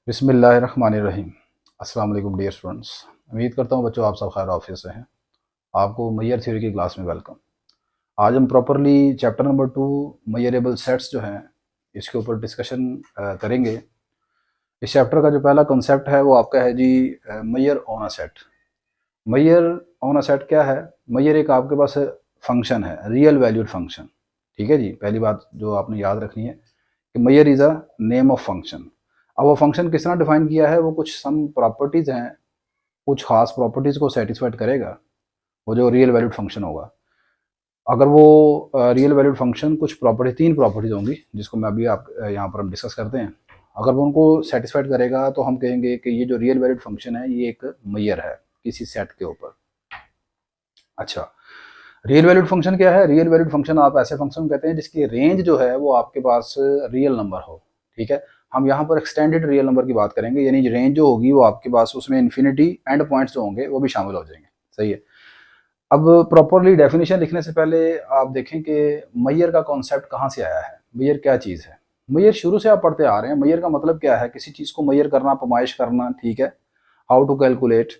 बिस्मिल्लाहिर्रहमानिर्रहीम। अस्सलाम वालेकुम डियर स्टूडेंट्स। उम्मीद करता हूँ बच्चों आप सब खैर ऑफिस से हैं। आपको मैयर थ्योरी की क्लास में वेलकम। आज हम प्रॉपरली चैप्टर नंबर 2 मैयरेबल सेट्स जो हैं इसके ऊपर डिस्कशन करेंगे। इस चैप्टर का जो पहला कॉन्सेप्ट है वो आपका है जी measure on a set. Measure on a set क्या है? मैयर एक आपके पास फंक्शन है, रियल वैल्यूड फंक्शन। ठीक है जी, पहली बात जो आपने याद रखनी है कि measure is a name of function. अब वो फंक्शन किस तरह डिफाइन किया है? वो कुछ सम प्रॉपर्टीज़ हैं, कुछ खास प्रॉपर्टीज़ को सेटिस्फाइड करेगा वो जो रियल वैल्यूड फंक्शन होगा। अगर वो रियल वैल्यूड फंक्शन कुछ प्रॉपर्टी, तीन प्रॉपर्टीज़ होंगी जिसको मैं अभी आप यहाँ पर हम डिस्कस करते हैं। अगर वो उनको सेटिस्फाइड करेगा तो हम कहेंगे कि ये जो रियल वैल्यूड फंक्शन है ये एक मैयर है किसी सेट के ऊपर। अच्छा, रियल वैल्यूड फंक्शन क्या है? रियल वैल्यूड फंक्शन आप ऐसे फंक्शन कहते हैं जिसकी रेंज जो है वो आपके पास रियल नंबर हो। ठीक है, हम यहाँ पर एक्सटेंडेड रियल नंबर की बात करेंगे, यानी रेंज जो होगी वो आपके पास उसमें इन्फिनिटी एंड पॉइंट्स जो होंगे वो भी शामिल हो जाएंगे। सही है। अब प्रॉपरली डेफिनेशन लिखने से पहले आप देखें कि मैयर का कॉन्सेप्ट कहाँ से आया है। मैयर क्या चीज़ है? मैयर शुरू से आप पढ़ते आ रहे हैं। मैयर का मतलब क्या है? किसी चीज़ को मैयर करना, पैमाइश करना। ठीक है, how to calculate.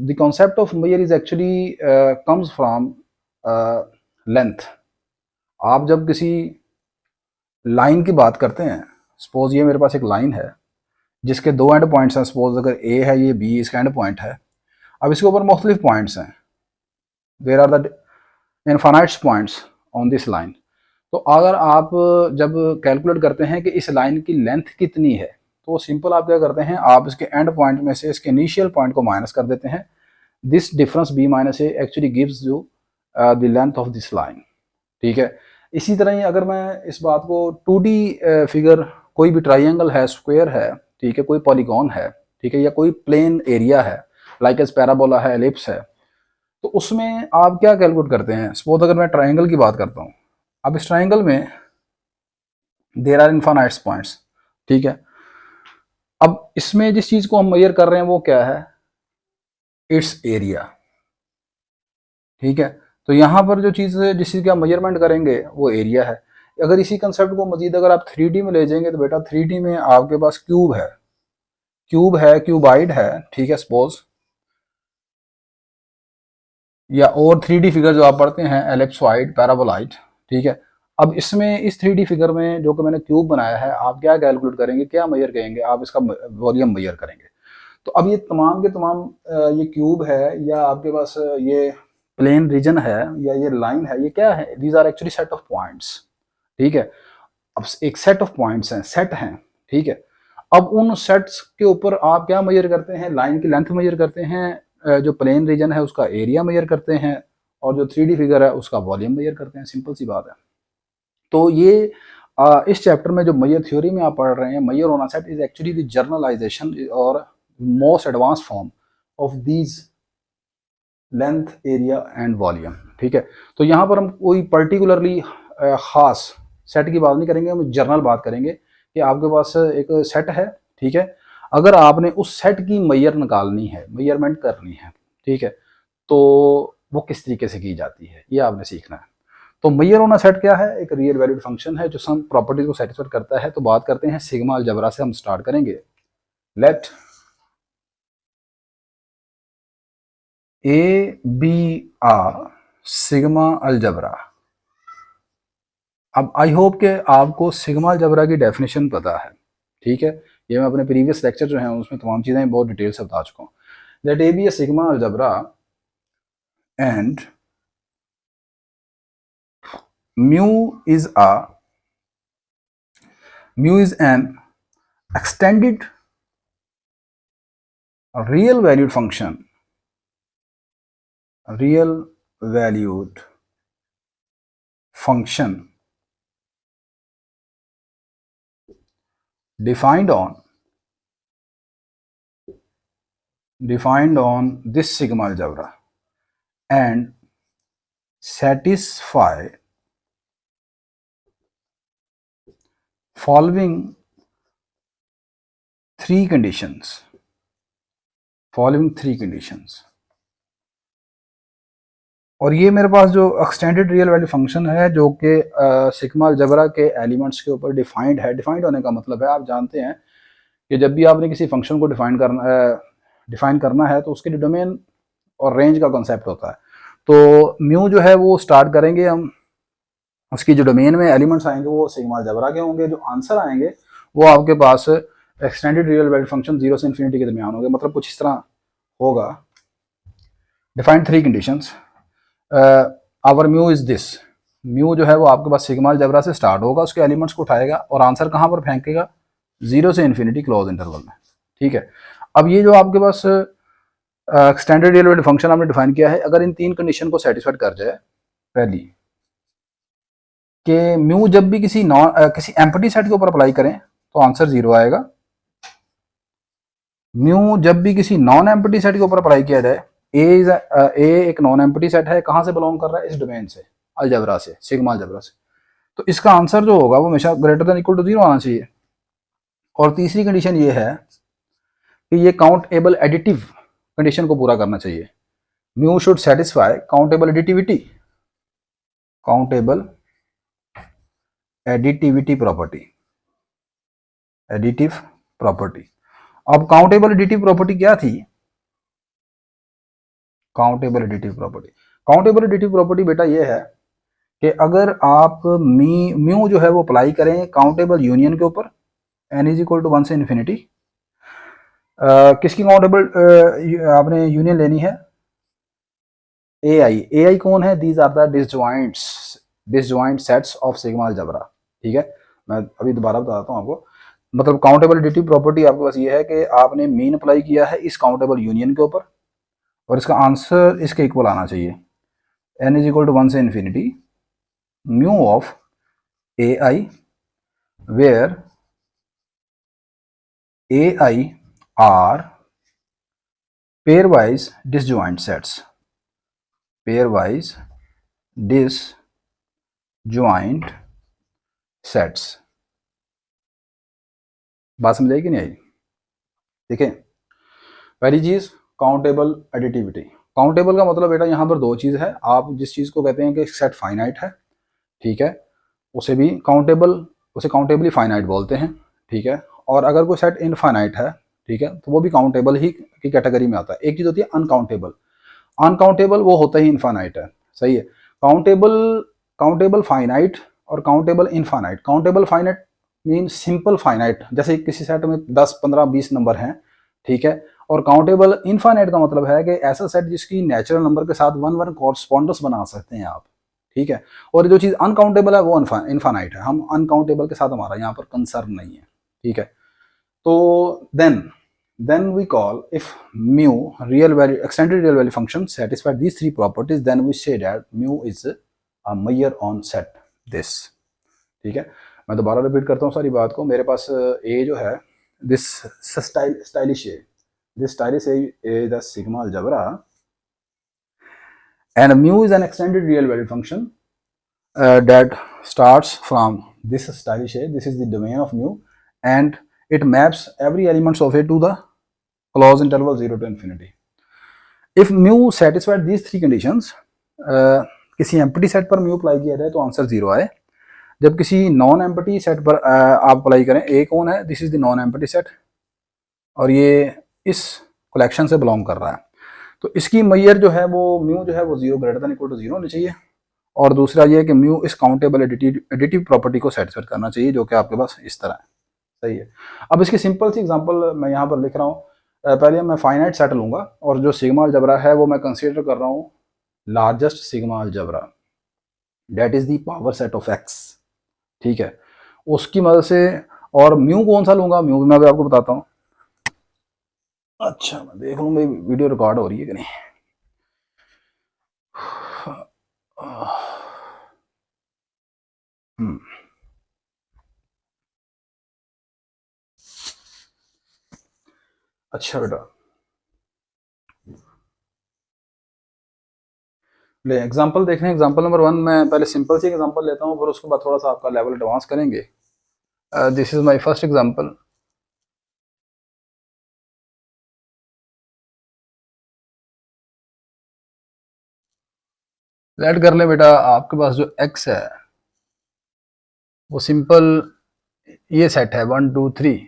The concept of measure is actually comes from length. आप जब किसी लाइन की बात करते हैं, सपोज ये मेरे पास एक लाइन है जिसके दो एंड पॉइंट्स हैं। सपोज अगर ए है, ये बी इसका एंड पॉइंट है। अब इसके ऊपर मुख्तलिफ पॉइंट्स हैं। There are the infinite points on this line. तो अगर आप जब कैलकुलेट करते हैं कि इस लाइन की लेंथ कितनी है, तो सिंपल आप क्या करते हैं, आप इसके एंड पॉइंट में से इसके इनिशियल पॉइंट को माइनस कर देते हैं। This difference b minus a actually gives you the length of this line. ठीक है, इसी तरह ही अगर मैं इस बात को 2D फिगर, कोई भी ट्राइंगल है, स्क्वायर है, ठीक है, कोई पॉलीगॉन है, ठीक है, या कोई प्लेन एरिया है, लाइक एस पैराबोला है, एलिप्स है, तो उसमें आप क्या कैलकुलेट करते हैं? सपोज अगर मैं ट्राइंगल की बात करता हूँ। अब इस ट्राइंगल में देर आर इनफाइनाइट पॉइंट्स। ठीक है, अब इसमें जिस चीज़ को हम मेजर कर रहे हैं वो क्या है? It's area. ठीक है, तो यहाँ पर जो चीज़ जिस चीज़ का मेजरमेंट करेंगे वो एरिया है। अगर इसी कंसेप्ट को मजीद अगर आप 3D में ले जाएंगे तो बेटा 3D में आपके पास क्यूब है, क्यूबाइड है। ठीक है, सपोज, या और 3D फिगर जो आप पढ़ते हैं, एलिप्सॉइड, पैराबोलाइड। ठीक है, अब इसमें इस 3D फिगर में जो कि मैंने क्यूब बनाया है, आप क्या कैलकुलेट करेंगे, क्या मेजर करेंगे? आप इसका वॉल्यूम मेजर करेंगे। तो अब ये तमाम के तमाम ये क्यूब है या आपके पास ये प्लेन रीजन है या ये लाइन है, ये क्या है? These are actually set of points. ठीक है, अब एक सेट ऑफ पॉइंट्स हैं, सेट हैं। ठीक है, अब उन सेट्स के ऊपर आप क्या मेजर करते हैं? लाइन की लेंथ मेजर करते हैं, जो प्लेन रीजन है उसका एरिया मेजर करते हैं, और जो 3D फिगर है उसका वॉल्यूम मेजर करते हैं। सिंपल सी बात है। तो ये इस चैप्टर में जो मैयर थ्योरी में आप पढ़ रहे हैं, measure on a set is actually the generalisation और most advance form of these length, area and volume. ठीक है, तो यहाँ पर हम कोई पर्टिकुलरली खास सेट की बात नहीं करेंगे, हम जर्नल बात करेंगे कि आपके पास एक सेट है। ठीक है, अगर आपने उस सेट की मैयर निकालनी है, मैयरमेंट करनी है, ठीक है, तो वो किस तरीके से की जाती है ये आपने सीखना है। तो मैयर ऑन अ सेट क्या है? एक रियल वैल्यूड फंक्शन है जो सम प्रॉपर्टीज को सेटिस्फाई करता है। तो बात करते हैं सिग्मा अलजबरा से, हम स्टार्ट करेंगे। Let a b are sigma algebra. अब आई होप कि आपको सिग्मा अलजबरा की डेफिनेशन पता है। ठीक है, ये मैं अपने प्रीवियस लेक्चर जो हैं उसमें तमाम चीज़ें बहुत डिटेल से बता चुका हूँ। Let a b a sigma algebra and mu is a mu is an extended real valued function, real valued function defined on this sigma algebra and satisfy following three conditions. और ये मेरे पास जो extended real value function है जो कि sigma algebra के elements के ऊपर डिफाइंड है। डिफाइंड होने का मतलब है, आप जानते हैं कि जब भी आपने किसी फंक्शन को डिफाइन करना है तो उसके लिए डोमेन और रेंज का कॉन्सेप्ट होता है। तो म्यू जो है वो स्टार्ट करेंगे हम, उसकी जो डोमेन में एलिमेंट्स आएंगे वो सिग्मा अलजेब्रा के होंगे, जो आंसर आएंगे वो आपके पास एक्सटेंडेड रियल वैल्यूड फंक्शन 0 से इन्फिनिटी के दरमियान होंगे। मतलब कुछ इस तरह होगा। Define 3 conditions, our mu is this. Mu जो है वो आपके पास सिग्मा अलजेब्रा से स्टार्ट होगा, उसके एलिमेंट्स को उठाएगा और आंसर कहाँ पर फेंकेगा, 0 से इन्फिनिटी क्लोज इंटरवल में। ठीक है, अब ये जो आपके पास एक्सटेंडेड रियल वैल्यूड फंक्शन आपने डिफाइन किया है, अगर इन 3 कंडीशन को सेटिस्फाइड कर जाए, पहली कि म्यू जब भी किसी एम्प्टी सेट के ऊपर अप्लाई करें तो आंसर 0 आएगा। म्यू जब भी किसी नॉन एम्प्टी सेट के ऊपर अप्लाई किया जाए, ए एक नॉन एम्प्टी सेट है, कहां से बिलोंग कर रहा है, इस डोमेन से, अलजेब्रा से, सिग्मा अलजेब्रा से, तो इसका आंसर जो होगा वो हमेशा ग्रेटर देन इक्वल टू 0 आना चाहिए। और तीसरी कंडीशन ये है कि ये काउंटेबल एडिटिव कंडीशन को पूरा करना चाहिए। Mu should satisfy countable additivity, countable additivity property, additive property. अब काउंटेबल एडिटिव प्रॉपर्टी क्या थी, countable additive property, countable additive property बेटा ये है कि अगर आप म्यू जो है वो अप्लाई करें काउंटेबल यूनियन के ऊपर, एन इज इक्वल टू 1 से इन्फिनिटी, किसकी काउंटेबल आपने यूनियन लेनी है, ए आई कौन है, these are the disjoint sets of sigma algebra. ठीक है, मैं अभी दोबारा बताता हूँ आपको। मतलब काउंटेबल एडिटिव प्रॉपर्टी आपके पास ये है कि आपने मीन अप्लाई किया है इस काउंटेबल यूनियन के ऊपर और इसका आंसर इसके इक्वल आना चाहिए, एन इज इक्वल टू 1 से infinity mu of a i where a i are pairwise disjoint sets, pairwise disjoint sets. बात समझ आई कि नहीं आई? देखें, पहली चीज काउंटेबल एडिटिविटी। काउंटेबल का मतलब बेटा यहाँ पर दो चीज है, आप जिस चीज को कहते हैं कि सेट फाइनाइट है, ठीक है, उसे भी उसे काउंटेबली फाइनाइट बोलते हैं। ठीक है, और अगर कोई सेट इनफाइनाइट है, ठीक है, तो वो भी काउंटेबल ही की कैटेगरी में आता है। एक चीज होती है अनकाउंटेबल, अनकाउंटेबल वो होता ही इनफाइनाइट है, सही है। काउंटेबल काउंटेबल फाइनाइट और countable infinite. Countable finite mean simple finite, जैसे किसी सेट में 10 15 20 नंबर हैं, ठीक है। और काउंटेबल इनफाइनाइट का मतलब है कि ऐसा सेट जिसकी नेचुरल नंबर के साथ वन वन कॉरस्पॉन्डेंस बना सकते हैं आप, ठीक है। और जो चीज़ अनकाउंटेबल है वो इनफाइनाइट है, हम अनकाउंटेबल के साथ हमारा यहाँ पर कंसर्न नहीं है, ठीक है। तो then we call if mu real value extended real value function satisfy these three properties, then we say that mu is a measure on set this। ठीक है, मैं दोबारा रिपीट करता हूँ सारी बात को। मेरे पास ए जो है, this stylish A, this stylus is the sigma algebra and mu is an extended real valued function that starts from this stylish A. This is the domain of mu and it maps every elements of A to the closed interval 0 to infinity. If mu satisfied these three conditions, किसी empty set पर mu apply किया जाए तो answer 0 आए। जब किसी non empty set पर आप अप्लाई करें, ए कौन है, this is the non empty set और ये इस कलेक्शन से बिलोंग कर रहा है, तो इसकी मैयर जो है वो म्यू जो है वो 0 ग्रेटर देन इक्वल टू 0 होनी चाहिए। और दूसरा ये है कि म्यू इस काउंटेबल एडिटिव प्रॉपर्टी को सेटिस्फाई करना चाहिए, जो कि आपके पास इस तरह है, सही है। अब इसकी सिंपल सी एग्जांपल मैं यहाँ पर लिख रहा हूँ। पहले मैं फाइनाइट सेट लूंगा और जो सिग्मा अलजेब्रा है वो मैं कंसीडर कर रहा हूँ largest sigma algebra, that is the power set of x, ठीक है। उसकी मदद से, और म्यू कौन सा लूंगा, म्यू मैं भी आपको बताता हूँ। अच्छा, मैं देख लूंगा वीडियो रिकॉर्ड हो रही है कि नहीं। अच्छा बेटा, ले एग्जांपल देखने, एग्जांपल नंबर 1 मैं पहले सिंपल सी एग्जांपल लेता हूँ, फिर उसके बाद थोड़ा सा आपका लेवल एडवांस करेंगे। This is my first example. Let कर ले बेटा, आपके पास जो x है वो सिंपल ये सेट है 1 2 3,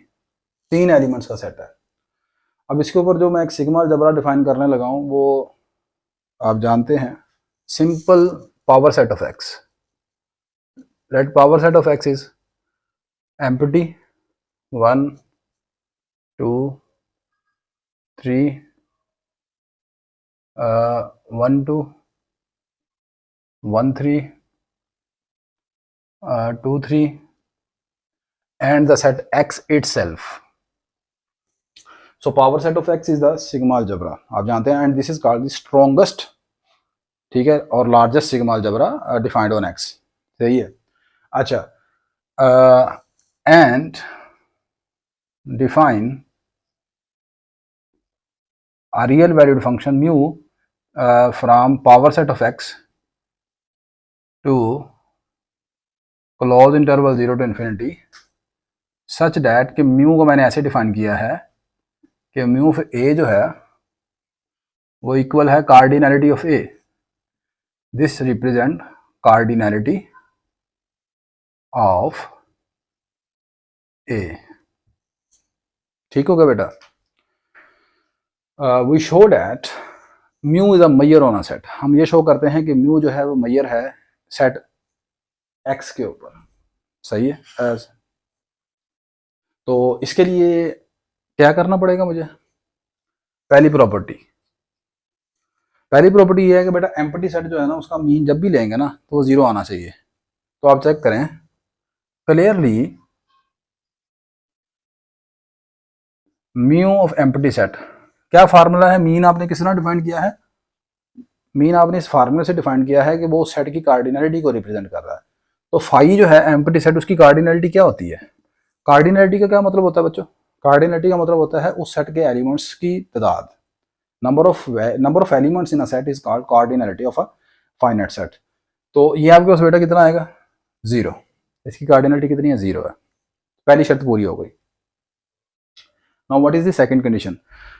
3 एलिमेंट्स का सेट है। अब इसके ऊपर जो मैं एक सिग्मा अलजेब्रा डिफाइन करने लगा हूँ वो आप जानते हैं, simple power set of x. Let power set of x is empty 1 2 3 1 2 1 3 2 3 and the set x itself. So power set of x is the sigma algebra, आप जानते हैं, and this is called the strongest, ठीक है, और largest sigma algebra defined on x. सही है। अच्छा, and define a real valued function mu from power set of x to close interval 0 to infinity such that कि mu को मैंने ऐसे डिफाइन किया है कि mu ऑफ a जो है वो इक्वल है cardinality of a। This represent cardinality of a। ठीक होगा बेटा। We show that mu is a measure on a set. हम ये शो करते हैं कि म्यू जो है वो मैयर है सेट एक्स के ऊपर। सही है। तो इसके लिए क्या करना पड़ेगा मुझे? पहली प्रॉपर्टी ये है कि बेटा एम्प्टी सेट जो है ना उसका मीन जब भी लेंगे ना तो वो 0 आना चाहिए। तो आप चेक करें clearly, mu of empty set क्या फार्मूला है? मीन आपने किस तरह डिफाइन किया है? मीन आपने इस फार्मूले से डिफाइन किया है कि वो सेट की कार्डिनलिटी को रिप्रेजेंट कर रहा है। तो फाई जो है एम्प्टी सेट, उसकी कार्डिनलिटी क्या होती है? कार्डिनलिटी का क्या मतलब होता है बच्चों? कार्डिनलिटी का मतलब होता है उस सेट के एलिमेंट्स की तादाद। Number of elements in a set is called cardinality of a finite set. तो ये आपके पास बेटा कितना आएगा? 0। इसकी कार्डिनलिटी कितनी है? 0 है। पहली शर्त पूरी हो गई। Now what is the second condition?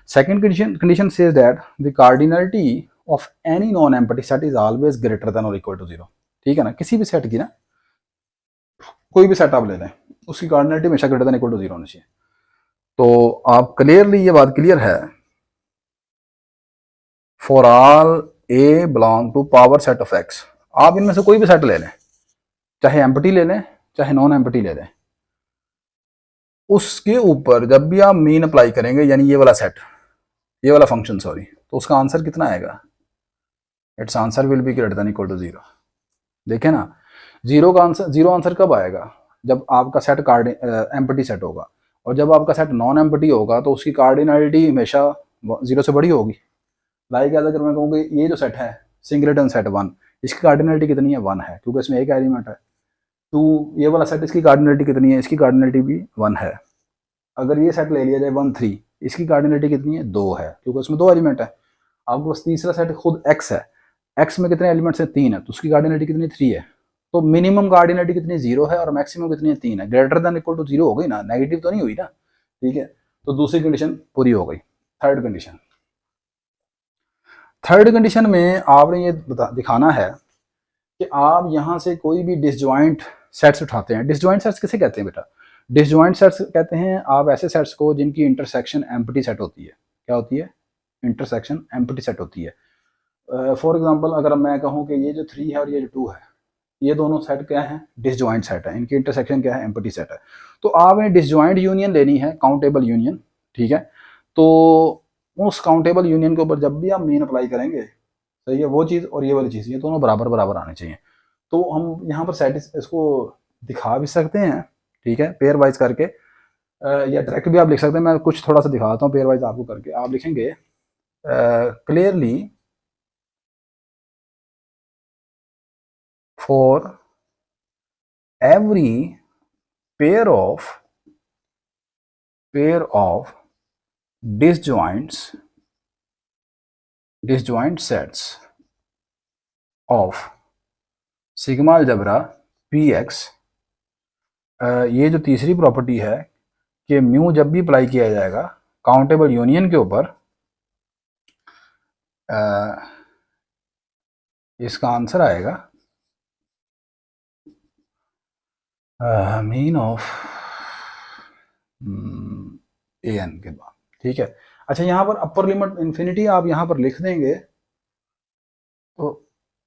Second condition says that the cardinality of any non-empty set is always greater than or equal to 0। ठीक है ना? किसी भी सेट की ना, कोई भी सेट आप ले लें, उसकी कार्डिनलिटी हमेशा ग्रेटर देन इक्वल टू 0 होनी चाहिए। तो आप क्लियरली ये बात क्लियर है, for all a belong to power set of x. आप इनमें से कोई भी सेट ले लें, चाहे एम्प्टी ले लें चाहे नॉन एम्प्टी ले लें, उसके ऊपर जब भी आप मीन अप्लाई करेंगे, यानी ये वाला सेट, ये वाला फंक्शन सॉरी, तो उसका आंसर कितना आएगा? It's answer will be greater than equal to 0। देखें ना, 0 का आंसर, 0 आंसर कब आएगा? जब आपका सेट एम्प्टी सेट होगा। और जब आपका सेट नॉन एम्प्टी होगा तो उसकी कार्डिनलिटी हमेशा 0 से बड़ी होगी। लाइक अगर मैं कहूँ कि ये जो सेट है सिंगलेटन सेट 1, इसकी कार्डिनलिटी कितनी है? 1 है, क्योंकि इसमें एक एलिमेंट है। तो ये वाला सेट, इसकी कार्डिनलिटी कितनी है? इसकी कार्डिनलिटी भी 1 है। अगर ये सेट ले लिया जाए 1 3, इसकी कार्डिनलिटी कितनी है? 2 है, क्योंकि उसमें 2 एलिमेंट है। आपके पास तीसरा सेट खुद x है, x में कितने एलिमेंट्स हैं? 3 है, तो उसकी कार्डिनलिटी कितनी? 3 है। तो मिनिमम कार्डिनलिटी कितनी? 0 है, और मैक्सिमम कितनी है? 3 है। ग्रेटर देन इक्वल टू 0 हो गई ना, नेगेटिव तो नहीं हुई ना। ठीक है, तो दूसरी कंडीशन पूरी हो गई। थर्ड कंडीशन में आपने ये दिखाना है कि आप यहाँ से कोई भी डिसजॉइंट सेट्स उठाते हैं। डिसजॉइंट सेट्स किसे कहते हैं बेटा? डिसजॉइंट सेट्स कहते हैं आप ऐसे सेट्स को जिनकी इंटरसेक्शन एम्प्टी सेट होती है। क्या होती है? इंटरसेक्शन एम्प्टी सेट होती है। फॉर एग्जांपल अगर मैं कहूँ कि ये जो 3 है और ये जो 2 है, ये दोनों सेट क्या है? डिसजॉइंट सेट है। इनकी इंटरसेक्शन क्या है? एम्प्टी सेट है। तो आपने डिसजॉइंट यूनियन लेनी है, काउंटेबल यूनियन। ठीक है, तो उस काउंटेबल यूनियन के ऊपर जब भी आप मीन अप्लाई करेंगे, सही है, वो चीज़ और ये वाली चीज़, ये दोनों बराबर बराबर आने चाहिए। तो हम यहाँ पर इसको दिखा भी सकते हैं, ठीक है, पेयर वाइज करके, या डायरेक्ट भी आप लिख सकते हैं। मैं कुछ थोड़ा सा दिखाता हूँ पेयर वाइज आपको करके। आप लिखेंगे clearly for every pair of disjoint sets of sigma algebra px, ये जो तीसरी प्रॉपर्टी है कि म्यू जब भी अप्लाई किया जाएगा काउंटेबल यूनियन के ऊपर, इसका आंसर आएगा मीन ऑफ ए एन के बाद, ठीक है। अच्छा यहाँ पर अपर लिमिट इन्फिनिटी आप यहाँ पर लिख देंगे तो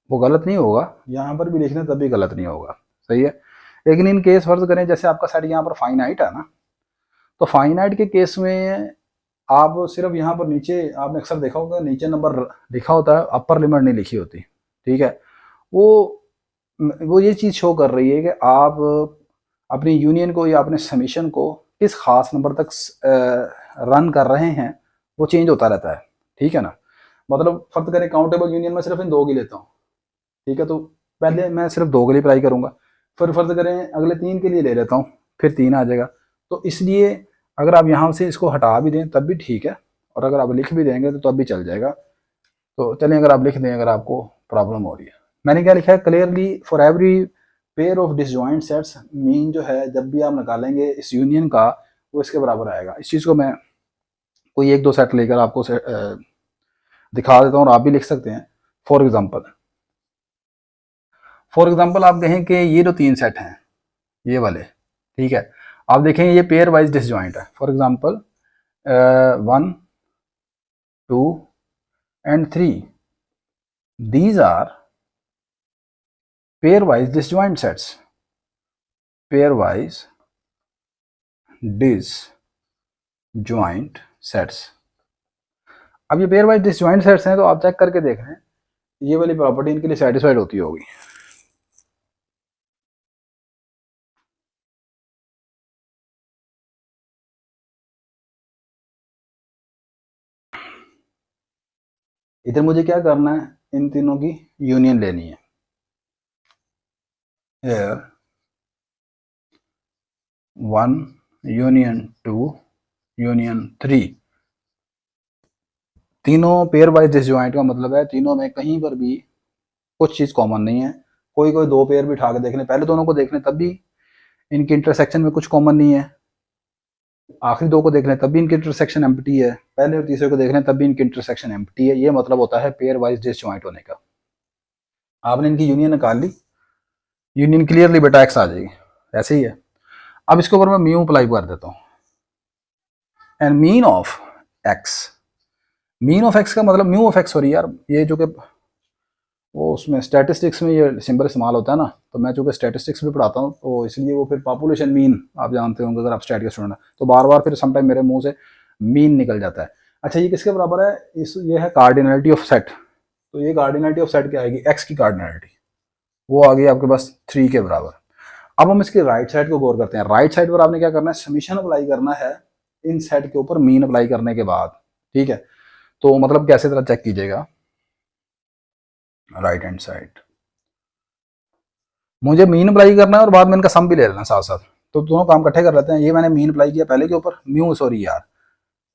वो गलत नहीं होगा, यहाँ पर भी लिखने तब भी गलत नहीं होगा, सही है। लेकिन इन केस फर्ज करें जैसे आपका सेट यहाँ पर फाइनाइट है ना, तो फाइनाइट के केस में आप सिर्फ यहाँ पर नीचे आपने अक्सर देखा होगा नीचे नंबर लिखा होता है, अपर लिमिट नहीं लिखी होती, ठीक है। वो ये चीज़ शो कर रही है कि आप अपनी यूनियन को या अपने समीशन को किस खास नंबर तक रन कर रहे हैं, वो चेंज होता रहता है, ठीक है ना। मतलब फर्ज करें काउंटेबल यूनियन में सिर्फ इन दो की लेता हूँ, ठीक है। तो पहले मैं सिर्फ दो के लिए अप्लाई करूँगा, फिर फर्ज करें अगले तीन के लिए ले लेता हूँ, फिर तीन आ जाएगा। तो इसलिए अगर आप यहाँ से इसको हटा भी दें तब भी ठीक है, और अगर आप लिख भी देंगे तो तब भी चल जाएगा। तो चलिए अगर आप लिख दें, अगर आपको प्रॉब्लम हो रही है, मैंने क्या लिखा है, clearly for every pair of disjoint sets, mean जो है जब भी आप निकालेंगे इस यूनियन का वो इसके बराबर आएगा। इस चीज़ को मैं कोई एक दो सेट लेकर आपको दिखा देता हूँ और आप भी लिख सकते हैं। फॉर एग्जाम्पल आप कहें कि ये जो तीन सेट हैं ये वाले, ठीक है, आप देखें ये पेयर वाइज डिसजॉइंट है। For example 1 2 and 3, these are pairwise disjoint sets, pairwise disjoint sets। अब ये पेयर वाइज डिसजॉइंट सेट्स हैं तो आप चेक करके देख रहे हैं ये वाली प्रॉपर्टी इनके लिए सेटिस्फाइड होती होगी। इधर मुझे क्या करना है, इन तीनों की यूनियन लेनी है। Here 1 union 2 union 3, तीनों पेयर वाइज डिसजॉइंट का मतलब है तीनों में कहीं पर भी कुछ चीज़ कॉमन नहीं है। कोई दो पेयर भी उठा के देख लें, पहले दोनों को देख लें तब भी इनके इंटरसेक्शन में कुछ कॉमन नहीं है, आखिरी दो को देख लें तब भी इनकी इंटरसेक्शन एम्प्टी है, पहले और तीसरे को देख लें तब भी इनकी इंटरसेक्शन एम्प्टी है। ये मतलब होता है पेयर वाइज डिसजॉइंट होने का। आपने इनकी यूनियन निकाल ली, यूनियन क्लियरली बेटा एक्स आ जाएगी, ऐसे ही है। अब इसके ऊपर मैं म्यू अप्लाई कर देता हूँ, and mean of x, mean of x का मतलब म्यू ऑफ एक्स, सॉरी यार ये जो कि वो उसमें स्टैटिस्टिक्स में ये सिंबल इस्तेमाल होता है ना, तो मैं चूँकि स्टैटिस्टिक्स भी पढ़ाता हूँ तो इसलिए वो फिर पॉपुलेशन मीन आप जानते होंगे अगर आप स्टैट के स्टूडेंट हैं, तो बार बार फिर समटाइम मेरे मुंह से मीन निकल जाता है। अच्छा ये किसके बराबर है, ये है कार्डिनलिटी ऑफ सेट। तो ये कार्डिनलिटी ऑफ सेट क्या आएगी, एक्स की कार्डिनलिटी, वो आ गई आपके पास 3 के बराबर। अब हम इसके राइट साइड को गौर करते हैं। राइट साइड पर आपने क्या करना है, समीशन अप्लाई करना है इन सेट के ऊपर मीन अप्लाई करने के बाद, ठीक है। तो मतलब कैसे तरह चेक कीजिएगा, राइट हैंड साइड मुझे मीन अप्लाई करना है और बाद में इनका सम भी ले लेना साथ साथ, तो दोनों काम इकट्ठे कर लेते हैं। ये मैंने मीन अप्लाई किया पहले के ऊपर म्यू, सॉरी यार,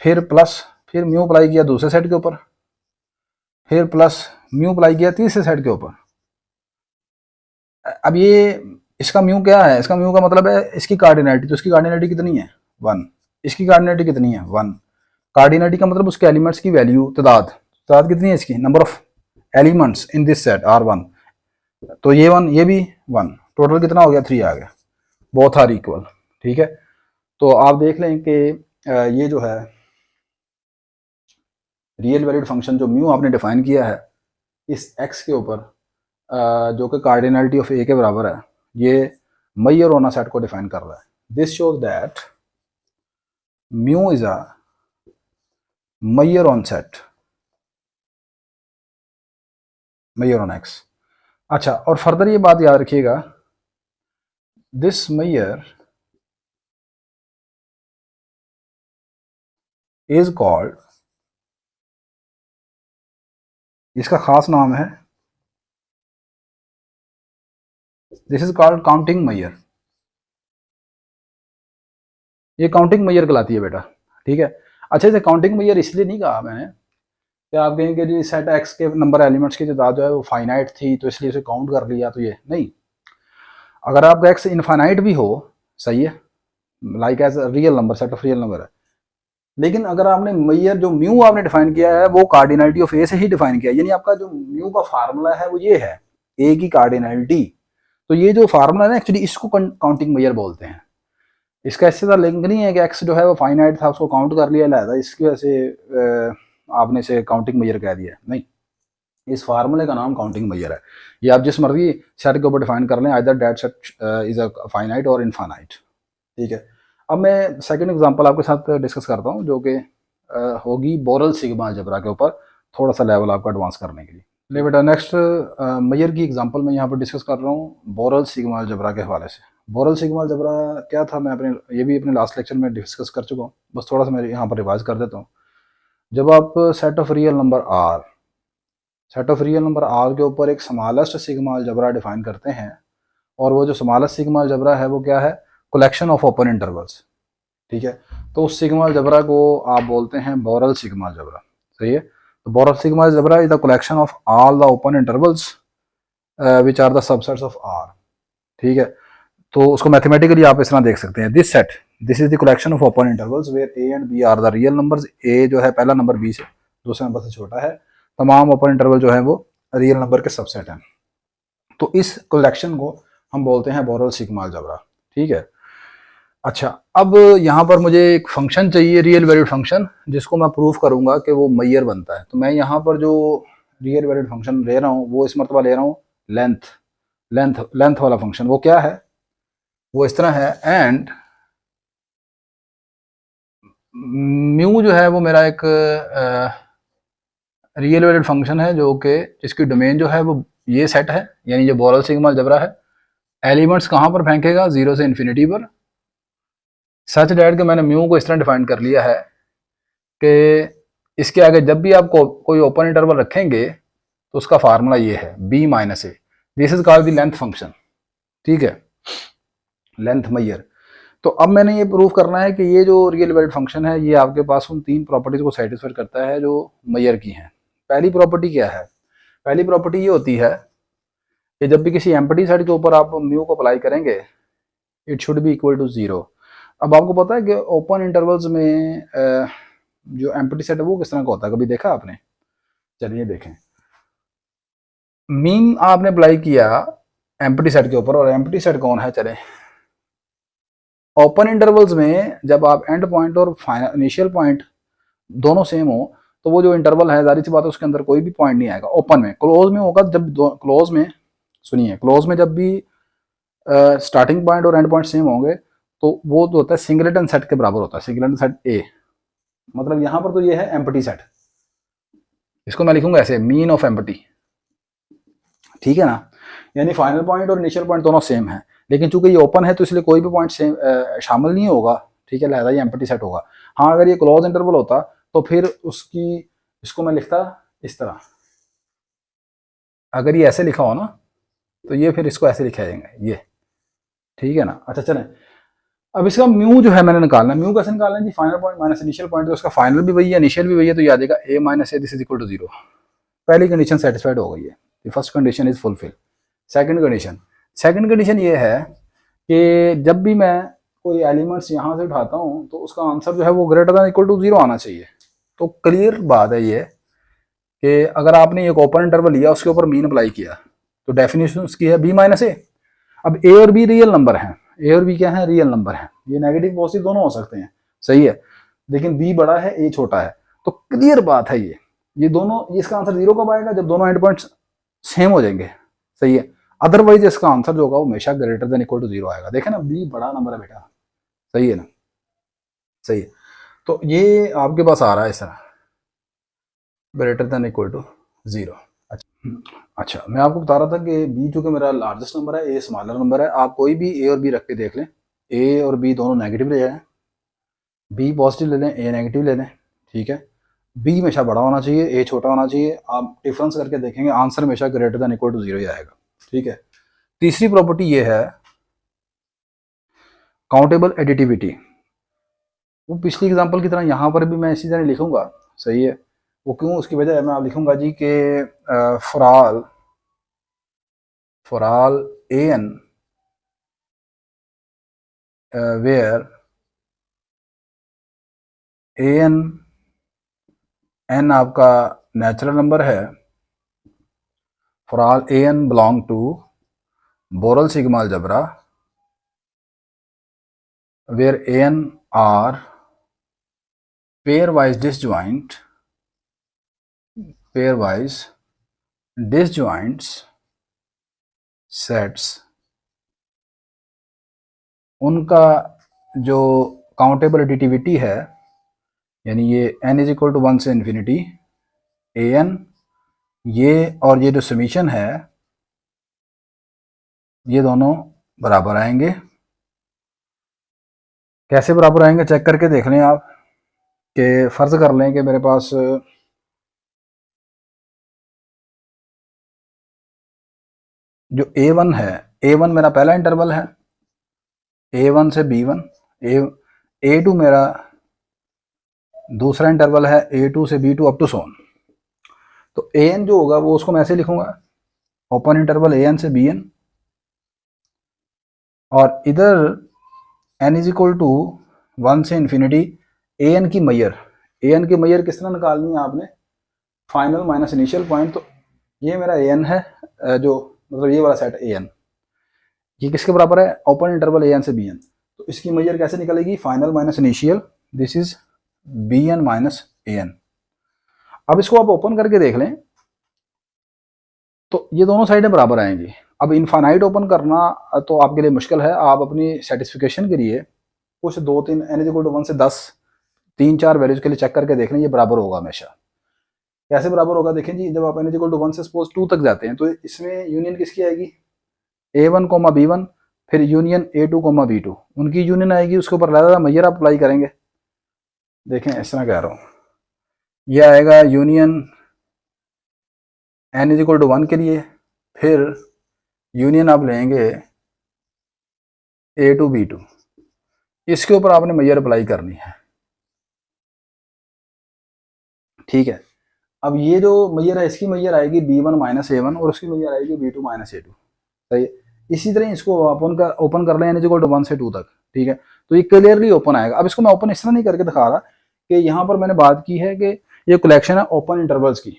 फिर प्लस, फिर म्यू अप्लाई किया दूसरे सेट के ऊपर, फिर प्लस म्यू अप्लाई किया तीसरे सेट के ऊपर। अब ये इसका म्यू क्या है, इसका म्यू का मतलब है इसकी कार्डिनलिटी, तो इसकी कार्डिनलिटी कितनी है 1, इसकी कार्डिनलिटी कितनी है 1। कार्डिनलिटी का मतलब उसके एलिमेंट्स की वैल्यू, तादाद कितनी है इसकी, number of elements in this set R1, तो ये 1 ये भी 1, टोटल कितना हो गया 3 आ गया, बोथ आर इक्वल, ठीक है। तो आप देख लें कि ये जो है रियल वैल्यूड फंक्शन जो म्यू आपने डिफाइन किया है इस x के ऊपर जो कि कार्डिनलिटी ऑफ a के बराबर है, ये मैयर ओना सेट को डिफाइन कर रहा है। This shows that mu is a measure on set, measure on x। अच्छा और फर्दर ये बात याद रखिएगा, दिस मैयर इज कॉल्ड, इसका खास नाम है, this is called counting Maihar. ये काउंटिंग मैयर कहलाती है बेटा, ठीक है। अच्छा इसे काउंटिंग मैयर इसलिए नहीं कहा मैंने कि आप कहेंगे जी सेट एक्स के नंबर एलिमेंट्स की तादाद जो है वो फाइनाइट थी तो इसलिए उसे काउंट कर लिया, तो ये नहीं। अगर आपका एक्स इनफाइनाइट भी हो, सही है, like as real number, set of real number है, लेकिन अगर आपने मैयर जो म्यू आपने डिफाइन किया है वो कार्डिनलिटी ऑफ ए से ही डिफाइन किया है, यानी आपका जो म्यू का फार्मूला है वो ये है ए की कार्डिनलिटी। तो ये जो फार्मूला है ना एक्चुअली इसको काउंटिंग मैयर बोलते हैं। इसका इससे ज़्यादा लिंक नहीं है कि एक्स जो है वो फाइनाइट था, उसको काउंट कर लिया लहदा, इसकी वजह से आपने इसे काउंटिंग मैयर कह दिया। नहीं, इस फार्मूले का नाम काउंटिंग मैयर है। ये आप जिस मर्जी सेट के ऊपर डिफाइन कर लें, either that set is a finite और इनफाइनाइट। ठीक है, अब मैं सेकंड एग्जांपल आपके साथ डिस्कस करता हूँ, जो कि होगी बोरल सिग्मा अलजेब्रा के ऊपर, थोड़ा सा लेवल आपका एडवांस करने के लिए। ले बेटा, नेक्स्ट मैयर की एग्जांपल मैं यहाँ पर डिस्कस कर रहा हूँ बोरल सिग्मा अलजेब्रा के हवाले से। बोरल सिग्मा अलजेब्रा क्या था, मैं ये भी अपने लास्ट लेक्चर में डिस्कस कर चुका हूँ, बस थोड़ा सा मैं यहाँ पर रिवाइज कर देता हूँ। जब आप set of real number R, set of real number R के ऊपर एक स्मॉलेस्ट सिग्मा अलजेब्रा डिफाइन करते हैं, और वो जो स्मॉलेस्ट सिग्मा अलजेब्रा है वो क्या है, कलेक्शन ऑफ ओपन इंटरवल्स। ठीक है, तो उस सिग्मा अलजेब्रा को आप बोलते हैं बोरल सिग्मा अलजेब्रा। सही है, तो Borel sigma algebra is the collection of all the open intervals which are the subsets of R. ठीक है, तो उसको मैथमेटिकली आप इस तरह देख सकते हैं, this set, this is the collection of open intervals where A and B are the real numbers. A जो है पहला नंबर बी से दूसरे नंबर से छोटा है, तमाम ओपन इंटरवल जो है वो रियल नंबर के सबसेट हैं। तो इस कलेक्शन को हम बोलते हैं बोरल सिग्मा अलजेब्रा। ठीक है, अच्छा, अब यहाँ पर मुझे एक फंक्शन चाहिए, रियल वैल्यूड फंक्शन, जिसको मैं प्रूव करूंगा कि वो मैयर बनता है। तो मैं यहाँ पर जो रियल वैल्यूड फंक्शन ले रहा हूँ वो इस मरतबा ले रहा हूँ लेंथ, लेंथ वाला फंक्शन। वो क्या है, वो इस तरह है, एंड म्यू जो है वो मेरा एक रियल वैल्यूड फंक्शन है, जो कि इसकी डोमेन जो है वो ये सेट है, यानी जो बोरल सिग्मा अलजेब्रा है। एलिमेंट्स कहाँ पर फेंकेगा, 0 से इन्फिनिटी पर। सच डैट के मैंने म्यू को इस तरह डिफाइन कर लिया है कि इसके आगे जब भी आप कोई ओपन इंटरवल रखेंगे तो उसका फार्मूला ये है, B minus A. This is called the length function. ठीक है, लेंथ मैयर। तो अब मैंने ये प्रूव करना है कि ये जो रियल वैल्यूड फंक्शन है ये आपके पास उन तीन प्रॉपर्टीज को सेटिस्फाई करता है जो मैयर की हैं। पहली प्रॉपर्टी क्या है, पहली प्रॉपर्टी ये होती है कि जब भी किसी एम्प्टी सेट के ऊपर आप म्यू को अप्लाई करेंगे, it should be equal to 0। अब आपको पता है कि ओपन इंटरवल्स में जो एम्प्टी सेट है वो किस तरह का होता है, कभी देखा आपने? चलिए देखें। मीन आपने अप्लाई किया एम्प्टी सेट के ऊपर, और एम्प्टी सेट कौन है, चले ओपन इंटरवल्स में जब आप एंड पॉइंट और इनिशियल पॉइंट दोनों सेम हो, तो वो जो इंटरवल है जाहिर सी बात है उसके अंदर कोई भी पॉइंट नहीं आएगा। ओपन में, क्लोज में होगा जब क्लोज में, सुनिए, क्लोज में जब भी स्टार्टिंग पॉइंट और एंड पॉइंट सेम होंगे तो वो जो होता है सिंगलेटन सेट के बराबर होता है, सिंगलेटन सेट ए। मतलब यहां पर तो ये है एम्प्टी सेट, इसको मैं लिखूंगा ऐसे, मीन ऑफ एम्प्टी। ठीक है ना, यानी फाइनल पॉइंट और इनिशियल पॉइंट दोनों सेम है, लेकिन चूंकि ये ओपन है तो इसलिए कोई भी पॉइंट सेम शामिल नहीं होगा। ठीक है, लिहाजा ये एम्प्टी सेट होगा। हाँ, अगर ये क्लोज इंटरवल होता तो फिर उसकी, इसको मैं लिखता इस तरह, अगर ये ऐसे लिखा हो ना तो ये फिर इसको ऐसे लिखा जाएगा ये। ठीक है ना, अच्छा चलें, अब इसका म्यू जो है मैंने निकालना है। म्यू कैसे निकालना है जी, final point minus initial point, तो उसका फाइनल भी वही है इनिशियल भी वही है, तो ये आ जाएगा A minus A, this is equal to 0। पहली कंडीशन सेटिस्फाइड हो गई है, first condition is fulfil. Second condition, second condition ये है कि जब भी मैं कोई एलिमेंट्स यहाँ से उठाता हूँ तो उसका आंसर जो है वो ग्रेटर देन इक्वल टू 0 आना चाहिए। तो क्लियर बात है ये कि अगर आपने एक ओपन इंटरवल लिया, उसके ऊपर मीन अप्लाई किया, तो डेफिनेशन उसकी है बी माइनस ए। अब ए और बी रियल नंबर हैं, ए और बी क्या है, रियल नंबर है, ये नेगेटिव पॉजिटिव दोनों हो सकते हैं, सही है, लेकिन बी बड़ा है ए छोटा है, तो क्लियर बात है ये दोनों, इसका आंसर 0 कब आएगा, जब दोनों एंड पॉइंट्स सेम हो जाएंगे। सही है, अदरवाइज इसका आंसर जो होगा वो हमेशा ग्रेटर देन इक्वल टू 0 आएगा। देखें ना, बी बड़ा नंबर है बेटा, सही है ना, सही है। तो ये आपके पास आ रहा है इस तरह, ग्रेटर देन इक्वल टू 0। अच्छा, मैं आपको बता रहा था कि बी चूंकि मेरा लार्जेस्ट नंबर है, ए स्मॉलर नंबर है। आप कोई भी ए और बी रख के देख लें, ए और बी दोनों नेगेटिव ले जाएं, बी पॉजिटिव ले लें, ए नेगेटिव ले लें। ठीक है, बी हमेशा बड़ा होना चाहिए, ए छोटा होना चाहिए। आप डिफरेंस करके देखेंगे, आंसर हमेशा ग्रेटर देन इक्वल टू 0 ही आएगा। ठीक है, तीसरी प्रॉपर्टी ये है काउंटेबल एडिटिविटी। वो पिछली एग्जांपल की तरह यहाँ पर भी मैं इसी तरह लिखूंगा, सही है। वो क्यों, उसकी वजह है, मैं आप लिखूंगा जी कि for all A N where A N, N आपका नेचुरल नंबर है, for all A N belong to Borel sigma algebra, where an are pairwise disjoints sets, उनका जो काउंटेबल एडिटिविटी है, यानी ये n इज इक्वल टू 1 से infinity an, ये और ये जो समीशन है ये दोनों बराबर आएंगे। कैसे बराबर आएंगे चेक करके देख लें आप, कि फ़र्ज़ कर लें कि मेरे पास जो A1 है, A1 मेरा पहला इंटरवल है, A1 से B1, A2 मेरा दूसरा इंटरवल है, A2 से B2 अप टू सोन। तो AN जो होगा वो उसको मैं ऐसे लिखूंगा, ओपन इंटरवल AN से BN, और इधर n इज इक्वल टू 1 से इन्फिनिटी AN की मैयर किस तरह निकालनी है आपने, फाइनल माइनस इनिशियल पॉइंट। तो ये मेरा AN है, जो मतलब ये वाला सेट AN, ये किसके बराबर है, ओपन इंटरवल AN से BN। तो इसकी मैयर कैसे निकलेगी, final minus initial, this is BN minus AN। अब इसको आप ओपन करके देख लें तो ये दोनों साइडें बराबर आएंगी। अब इनफाइनाइट ओपन करना तो आपके लिए मुश्किल है, आप अपनी सेटिस्फिकेशन के लिए कुछ 2-3 n इक्वल टू 1 से 10 3-4 वैल्यूज के लिए चेक करके देख लें, ये बराबर होगा हमेशा। कैसे बराबर होगा देखें जी, जब आप n इक्वल टू 1 से सपोज 2 तक जाते हैं तो इसमें यूनियन किसकी आएगी, A1 B1, फिर यूनियन A2 B2, उनकी यूनियन आएगी, उसके ऊपर अलग मैयर आप अप्लाई करेंगे। देखें इस तरह कह रहा हूँ, यह आएगा union n is equal to 1 के लिए, फिर यूनियन आप लेंगे A2 B2, इसके ऊपर आपने मैयर अप्लाई करनी है, ठीक है। अब ये जो मैयर है इसकी मैयर आएगी B1 माइनस A1 और उसकी मैयर आएगी B2 माइनस A2, सही है। इसी तरह इसको ओपन कर लें n इक्वल टू 1 से 2 तक, ठीक है। तो ये क्लियरली ओपन आएगा। अब इसको मैं ओपन इस तरह नहीं करके दिखा रहा कि यहाँ पर मैंने बात की है कि ये कलेक्शन है ओपन इंटरवल्स की,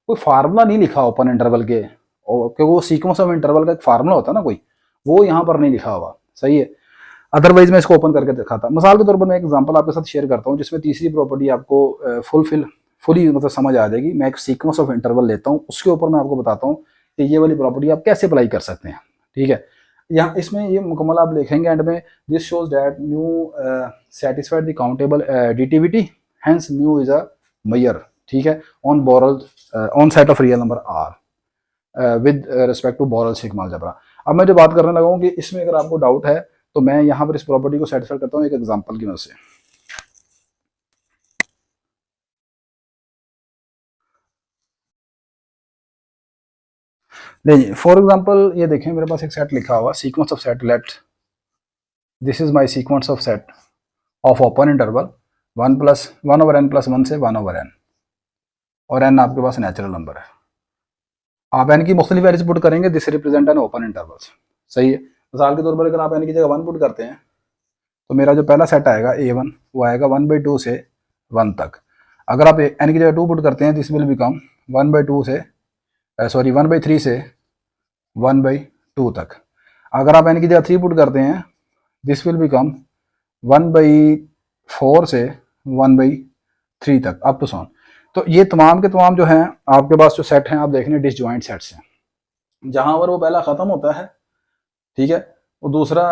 कोई फार्मूला नहीं लिखा ओपन इंटरवल के, क्योंकि वो सीक्वेंस ऑफ इंटरवल का एक फार्मूला होता है ना कोई, वो यहाँ पर नहीं लिखा हुआ, सही है। अदरवाइज मैं इसको ओपन करके दिखाता। मिसाल के तौर पर मैं एक एग्जांपल आपके साथ शेयर करता हूँ जिसमें तीसरी प्रॉपर्टी आपको फुली मतलब समझ आ जाएगी। मैं एक सीक्वेंस ऑफ इंटरवल लेता हूँ, उसके ऊपर मैं आपको बताता हूँ कि ये वाली प्रॉपर्टी आप कैसे अप्लाई कर सकते हैं, ठीक है। यहाँ इसमें ये मुकम्मल आप लिखेंगे एंड में, this shows that mu satisfied the countable additivity, hence mu is a measure, ठीक है, on Borel on set of real number R with respect to Borel sigma algebra. अब मैं जो बात करने लगा हूँ कि इसमें अगर आपको डाउट है तो मैं यहाँ पर इस प्रॉपर्टी को सेटिस्फाई करता हूँ एक एग्जांपल की मदद से। नहीं, फॉर एग्जांपल ये देखें मेरे पास एक सेट लिखा हुआ, sequence of set, let this is my sequence of set of open interval 1/n+1 से 1/n, और n आपके पास नेचुरल नंबर है। आप n की मुख्तलिफ वैल्यूज पुट करेंगे, this represent an open intervals, सही है। मिसाल के तौर पर अगर आप n की जगह 1 पुट करते हैं तो मेरा जो पहला सेट आएगा A1 वो आएगा 1/2 से 1 तक। अगर आप n की जगह 2 पुट करते हैं, दिस विल बिकम 1/2 से 1/3 से 1/2 तक। अगर आप n की जगह 3 पुट करते हैं, दिस विल बिकम 1/4 से 1/3 तक अप टू सोन। तो ये तमाम के तमाम जो हैं आपके पास जो सेट हैं, आप देख रहे हैं डिसजॉइंट सेट्स हैं, जहां पर वो पहला ख़त्म होता है, ठीक है, वो दूसरा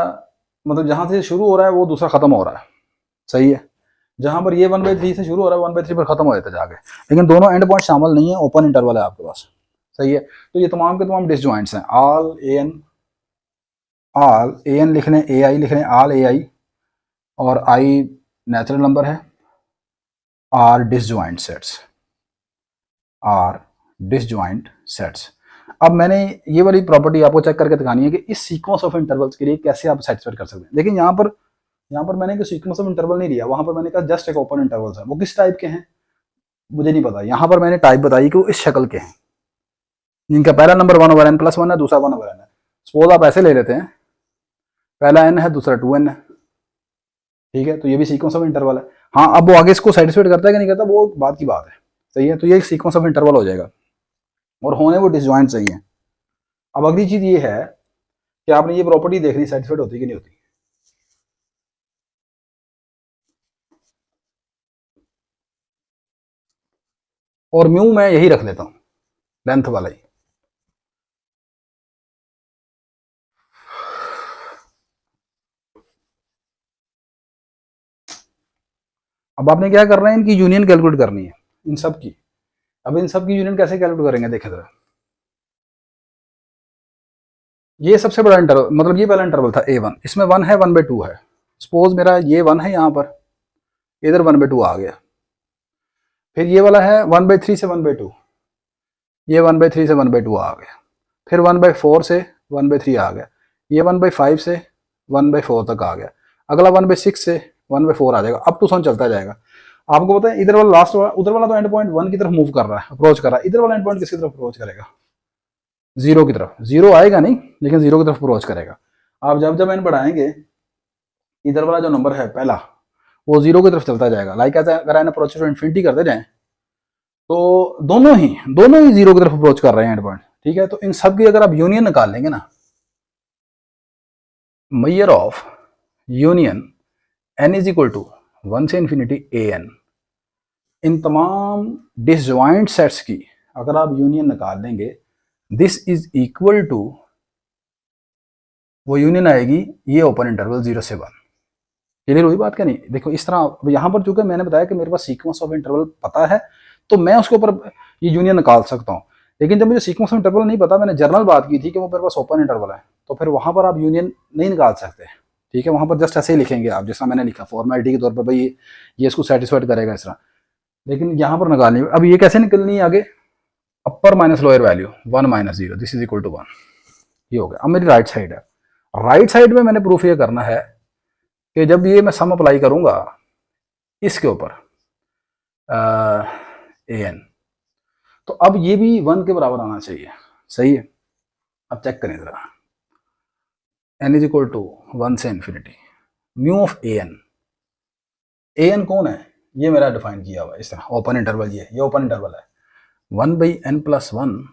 मतलब जहां से शुरू हो रहा है वो दूसरा ख़त्म हो रहा है, सही है। जहां पर ये 1/3 से शुरू हो रहा है 1/3 पर ख़त्म हो जाता है जाके, लेकिन दोनों एंड पॉइंट शामिल नहीं है, ओपन इंटरवल है आपके पास, सही है। तो ये तमाम के तमाम डिसजॉइंट्स हैं, ऑल ए एन लिख लें, ए आई लिख लें, ऑल ए आई, और आई नेचुरल नंबर है, आर डिसजॉइंट सेट्स। अब मैंने ये वाली प्रॉपर्टी आपको चेक करके दिखानी है कि इस सीक्वेंस ऑफ इंटरवल्स के लिए कैसे आप सेटिस्फाई कर सकते हैं। लेकिन यहाँ पर मैंने कोई सीक्वेंस ऑफ इंटरवल नहीं दिया, वहां पर मैंने कहा जस्ट एक ओपन इंटरवल्स है, वो किस टाइप के हैं मुझे नहीं पता। यहाँ पर मैंने टाइप बताई कि वो इस शक्ल के हैं, जिनका पहला नंबर 1/n+1 है, दूसरा 1/n है। सपोज आप ऐसे ले लेते हैं, पहला n है, दूसरा 2n है, ठीक है। तो ये भी सीक्वेंस ऑफ इंटरवल है। हाँ, अब वो आगे इसको सेटिस्फाइड करता है कि नहीं करता वो बात की बात है, सही है। तो ये एक सीक्वेंस ऑफ इंटरवल हो जाएगा और होने वो डिसजॉइंट चाहिए। अब अगली चीज ये है कि आपने ये प्रॉपर्टी देख ली, सेटिस्फाइड होती कि नहीं होती। और म्यू मैं यही रख लेता हूँ, लेंथ वाला ही। अब आपने क्या करना है, इनकी यूनियन कैलकुलेट करनी है, इन सब की। अब इन सब की यूनियन कैसे कैलकुलेट करेंगे, देखें जरा। ये सबसे बड़ा इंटरवल, मतलब ये पहला इंटरवल था A1, इसमें 1 है, 1/2 है। सपोज मेरा ये 1 है यहाँ पर, इधर 1/2 आ गया। फिर ये वाला है 1/3 से 1/2, ये 1/3 से 1/2 आ गया। फिर 1/4 से 1/3 आ गया। ये 1/5 से 1/4 तक आ गया। अगला 1/6 से 1/4 आ जाएगा, अप टू सन चलता जाएगा। आपको पता है इधर वाला लास्ट वाला, उधर वाला तो एंड पॉइंट 1 की तरफ मूव कर रहा है, अप्रोच कर रहा है। इधर वाला एंड पॉइंट किसकी तरफ अप्रोच करेगा, 0 की तरफ। 0 आएगा नहीं, लेकिन 0 की तरफ अप्रोच करेगा। आप जब जब एंड बढ़ाएंगे, इधर वाला जो नंबर है पहला, वो 0 की तरफ चलता जाएगा। लाइक ऐसा अगर एन अप्रोच टू इन्फिनिटी करते जाएं, तो दोनों ही 0 की तरफ अप्रोच कर रहे हैं एंड पॉइंट, ठीक है। तो इन सब की अगर आप यूनियन निकाल लेंगे ना, measure of union n is equal to 1 से इन्फिनिटी an, इन तमाम डिसजॉइंट सेट्स की अगर आप यूनियन निकाल लेंगे, दिस इज इक्वल टू, वो यूनियन आएगी ये ओपन इंटरवल 0 से 1। क्लियर हुई बात क्या नहीं? देखो इस तरह यहाँ पर चूंकि मैंने बताया कि मेरे पास सीक्वेंस ऑफ इंटरवल पता है, तो मैं उसके ऊपर ये यूनियन निकाल सकता हूँ। लेकिन जब मुझे सीक्वेंस ऑफ इंटरवल नहीं पता, मैंने जनरल बात की थी कि वो मेरे पास ओपन इंटरवल है, तो फिर वहां पर आप यूनियन नहीं निकाल सकते, ठीक है। वहां पर जस्ट ऐसे ही लिखेंगे आप, जैसा मैंने लिखा फॉर्मेलिटी के तौर पर, भाई ये इसको सेटिस्फाइड करेगा इस तरह। लेकिन यहाँ पर निकालनी, अब ये कैसे निकलनी है आगे, upper minus lower value 1 - 0, this is equal to 1। ये हो गया। अब मेरी राइट साइड है, राइट साइड में मैंने प्रूफ ये करना है कि जब ये मैं सम अप्लाई करूंगा इसके ऊपर an, तो अब ये भी 1 के बराबर आना चाहिए, सही है। अब चेक करें जरा, n इज इक्वल टू 1 से इन्फिनिटी म्यू ऑफ an कौन है, ये मेरा डिफाइन किया हुआ है इस तरह, ओपन इंटरवल, ये ओपन इंटरवल है। 1/n+1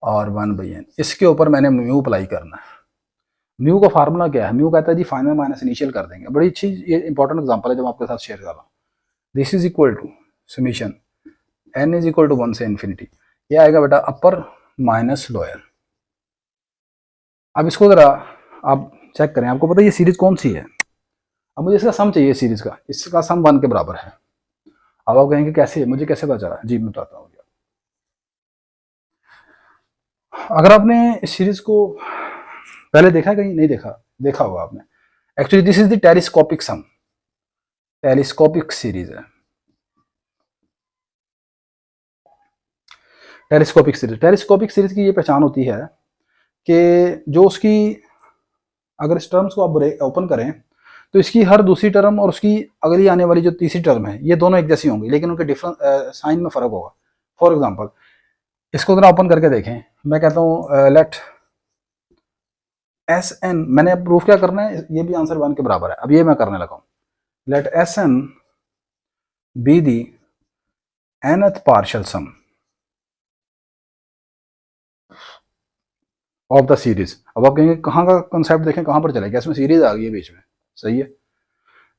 और 1/n, इसके ऊपर मैंने म्यू अप्लाई करना है। म्यू का फार्मूला क्या है, म्यू कहता है जी फाइनल माइनस इनिशियल कर देंगे। बड़ी अच्छी ये इंपॉर्टेंट एग्जांपल है जो मैं आपके साथ शेयर कर रहा हूँ। This is equal to summation n is equal to 1 से इन्फिनिटी, ये आएगा बेटा अपर माइनस लोअर। अब इसको जरा आप चेक करें, आपको पता है ये सीरीज कौन सी है। अब मुझे इसका सम चाहिए सीरीज का, इसका सम 1 के बराबर है। अब आप कहेंगे कैसे, मुझे कैसे पता चला, जी मैं बताता हूँ। अगर आपने इस सीरीज को पहले देखा है कहीं, नहीं देखा, देखा होगा आपने। Actually this is the telescopic sum, telescopic series है, टेलीस्कोपिक सीरीज। टेलीस्कोपिक सीरीज की ये पहचान होती है कि जो उसकी, अगर इस टर्म्स को आप ओपन करें तो इसकी हर दूसरी टर्म और उसकी अगली आने वाली जो तीसरी टर्म है, ये दोनों एक जैसी होंगी, लेकिन उनके डिफरेंट साइन में फर्क होगा। फॉर एग्जांपल इसको जरा ओपन करके देखें, मैं कहता हूँ लेट एस एन, मैंने अब प्रूफ क्या करना है, ये भी आंसर 1 के बराबर है। अब ये मैं करने लगा हूँ, let S N be the nth partial sum of the series. अब आप कहेंगे कहाँ का कंसेप्ट देखें, कहाँ पर चले गया, इसमें सीरीज आ गई है बीच में, सही है।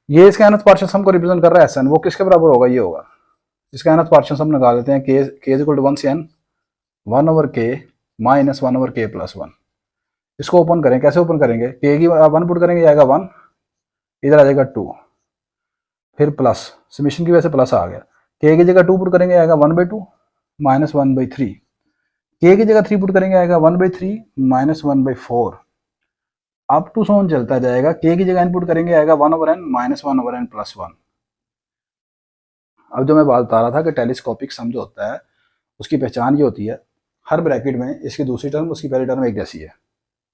ये इसका nth पार्शियल सम को रिप्रेजेंट कर रहा है एस एन, वो किसके बराबर होगा, ये होगा। इसका nth पार्शियल सम निकाल देते हैं, के इज इक्वल टू 1 से n, 1/k minus 1/k plus 1। इसको ओपन करें, कैसे ओपन करेंगे, के की 1 पुट करेंगे, आएगा 1, इधर आ जाएगा 2, फिर प्लस, समीशन की वजह से प्लस आ गया। के की जगह 2 पुट करेंगे, आएगा 1/2 माइनस 1/3। के की जगह 3 पुट करेंगे, आएगा 1/3 माइनस 1/4। अप टू सोन चलता जाएगा। के की जगह इनपुट करेंगे, आएगा 1/n माइनस 1/n प्लस 1। अब जो मैं बात बता रहा था कि टेलीस्कोपिक सम जो होता है उसकी पहचान ये होती है, हर ब्रैकेट में इसकी दूसरी टर्म उसकी पहली टर्म एक जैसी है,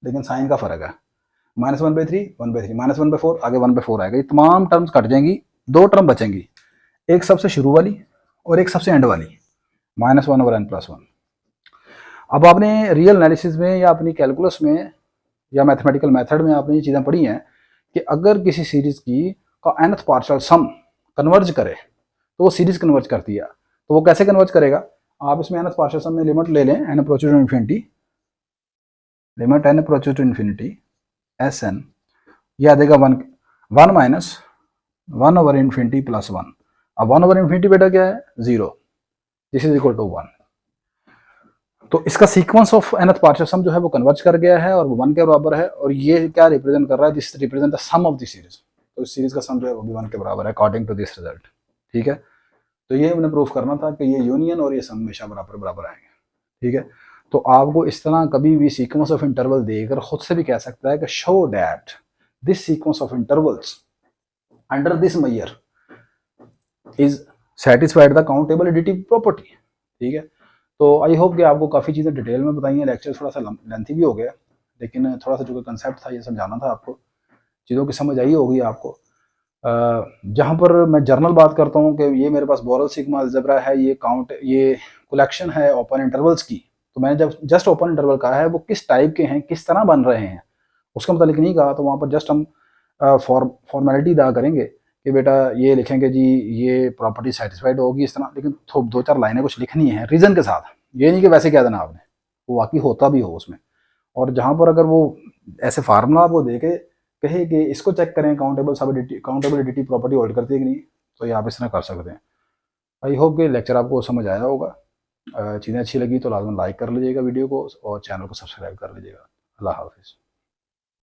लेकिन साइन का फर्क है। -1/3 1/3, -1/4 आगे 1/4 आएगा। ये तमाम टर्म्स कट जाएंगी, 2 टर्म बचेंगी, एक सबसे शुरू वाली और एक सबसे एंड वाली, -1/n प्लस 1। अब आपने रियल एनालिसिस में या अपनी कैलकुलस में या मैथमेटिकल मेथड में आपने ये चीज़ें पढ़ी हैं कि अगर किसी सीरीज की का nth पार्शियल सम कन्वर्ज करे तो वो सीरीज कन्वर्ज करती है। तो वो कैसे कन्वर्ज करेगा, आप इसमें nth पार्शियल सम में लिमिट ले लें, n approaches to infinity, limit n approaches to infinity S N, यह आ जाएगा 1 माइनस 1/इन्फिनिटी प्लस 1। अब 1/इन्फिनिटी बेटा क्या है, 0, दिस इज इक्वल टू 1। तो इसका सीक्वेंस ऑफ nth पार्शियल सम जो है वो कन्वर्ज कर गया है और वो 1 के बराबर है, और ये क्या रिप्रेजेंट कर रहा है, this represent the sum of the series. तो इस सीरीज का सम जो है वो भी 1 के बराबर है अकॉर्डिंग टू दिस रिजल्ट। ठीक है, तो ये हमने प्रूफ करना था कि ये यूनियन और ये सम हमेशा बराबर बराबर आएंगे। ठीक है, तो आपको इस तरह कभी भी सीक्वेंस ऑफ इंटरवल देकर खुद से भी कह सकता है कि show that this sequence of intervals under this measure is satisfied the countable additive property. ठीक है, तो आई होप कि आपको काफ़ी चीज़ें डिटेल में बताई हैं। लेक्चर थोड़ा सा लेंथी भी हो गया, लेकिन थोड़ा सा जो कंसेप्ट था ये समझाना था आपको, चीज़ों की समझ आई होगी आपको। जहाँ पर मैं जर्नल बात करता हूँ कि ये मेरे पास बोरल सिग्मा अलजेब्रा है, ये काउंट, ये कलेक्शन है ओपन इंटरवल्स की, तो मैंने जब जस्ट ओपन इंटरवल कहा है वो किस टाइप के हैं, किस तरह बन रहे हैं, उसका मतलब नहीं कहा, तो वहाँ पर जस्ट हम फॉर्मेलिटी अदा करेंगे कि बेटा ये लिखेंगे जी ये प्रॉपर्टी सेटिस्फाइड होगी इस तरह, लेकिन दो चार लाइनें कुछ लिखनी है रीज़न के साथ, ये नहीं कि वैसे कह देना आपने, वो वाकई होता भी हो उसमें। और जहाँ पर अगर वो ऐसे फार्मूला आपको दे के कहे कि इसको चेक करें काउंटेबिलिटी प्रॉपर्टी होल्ड करती है कि नहीं, तो ये आप इस तरह कर सकते हैं। आई होप कि लेक्चर आपको समझ आया होगा। चीज़ें अच्छी लगी तो लाजमन लाइक कर लीजिएगा वीडियो को और चैनल को सब्सक्राइब कर लीजिएगा। अल्लाह हाफिज़।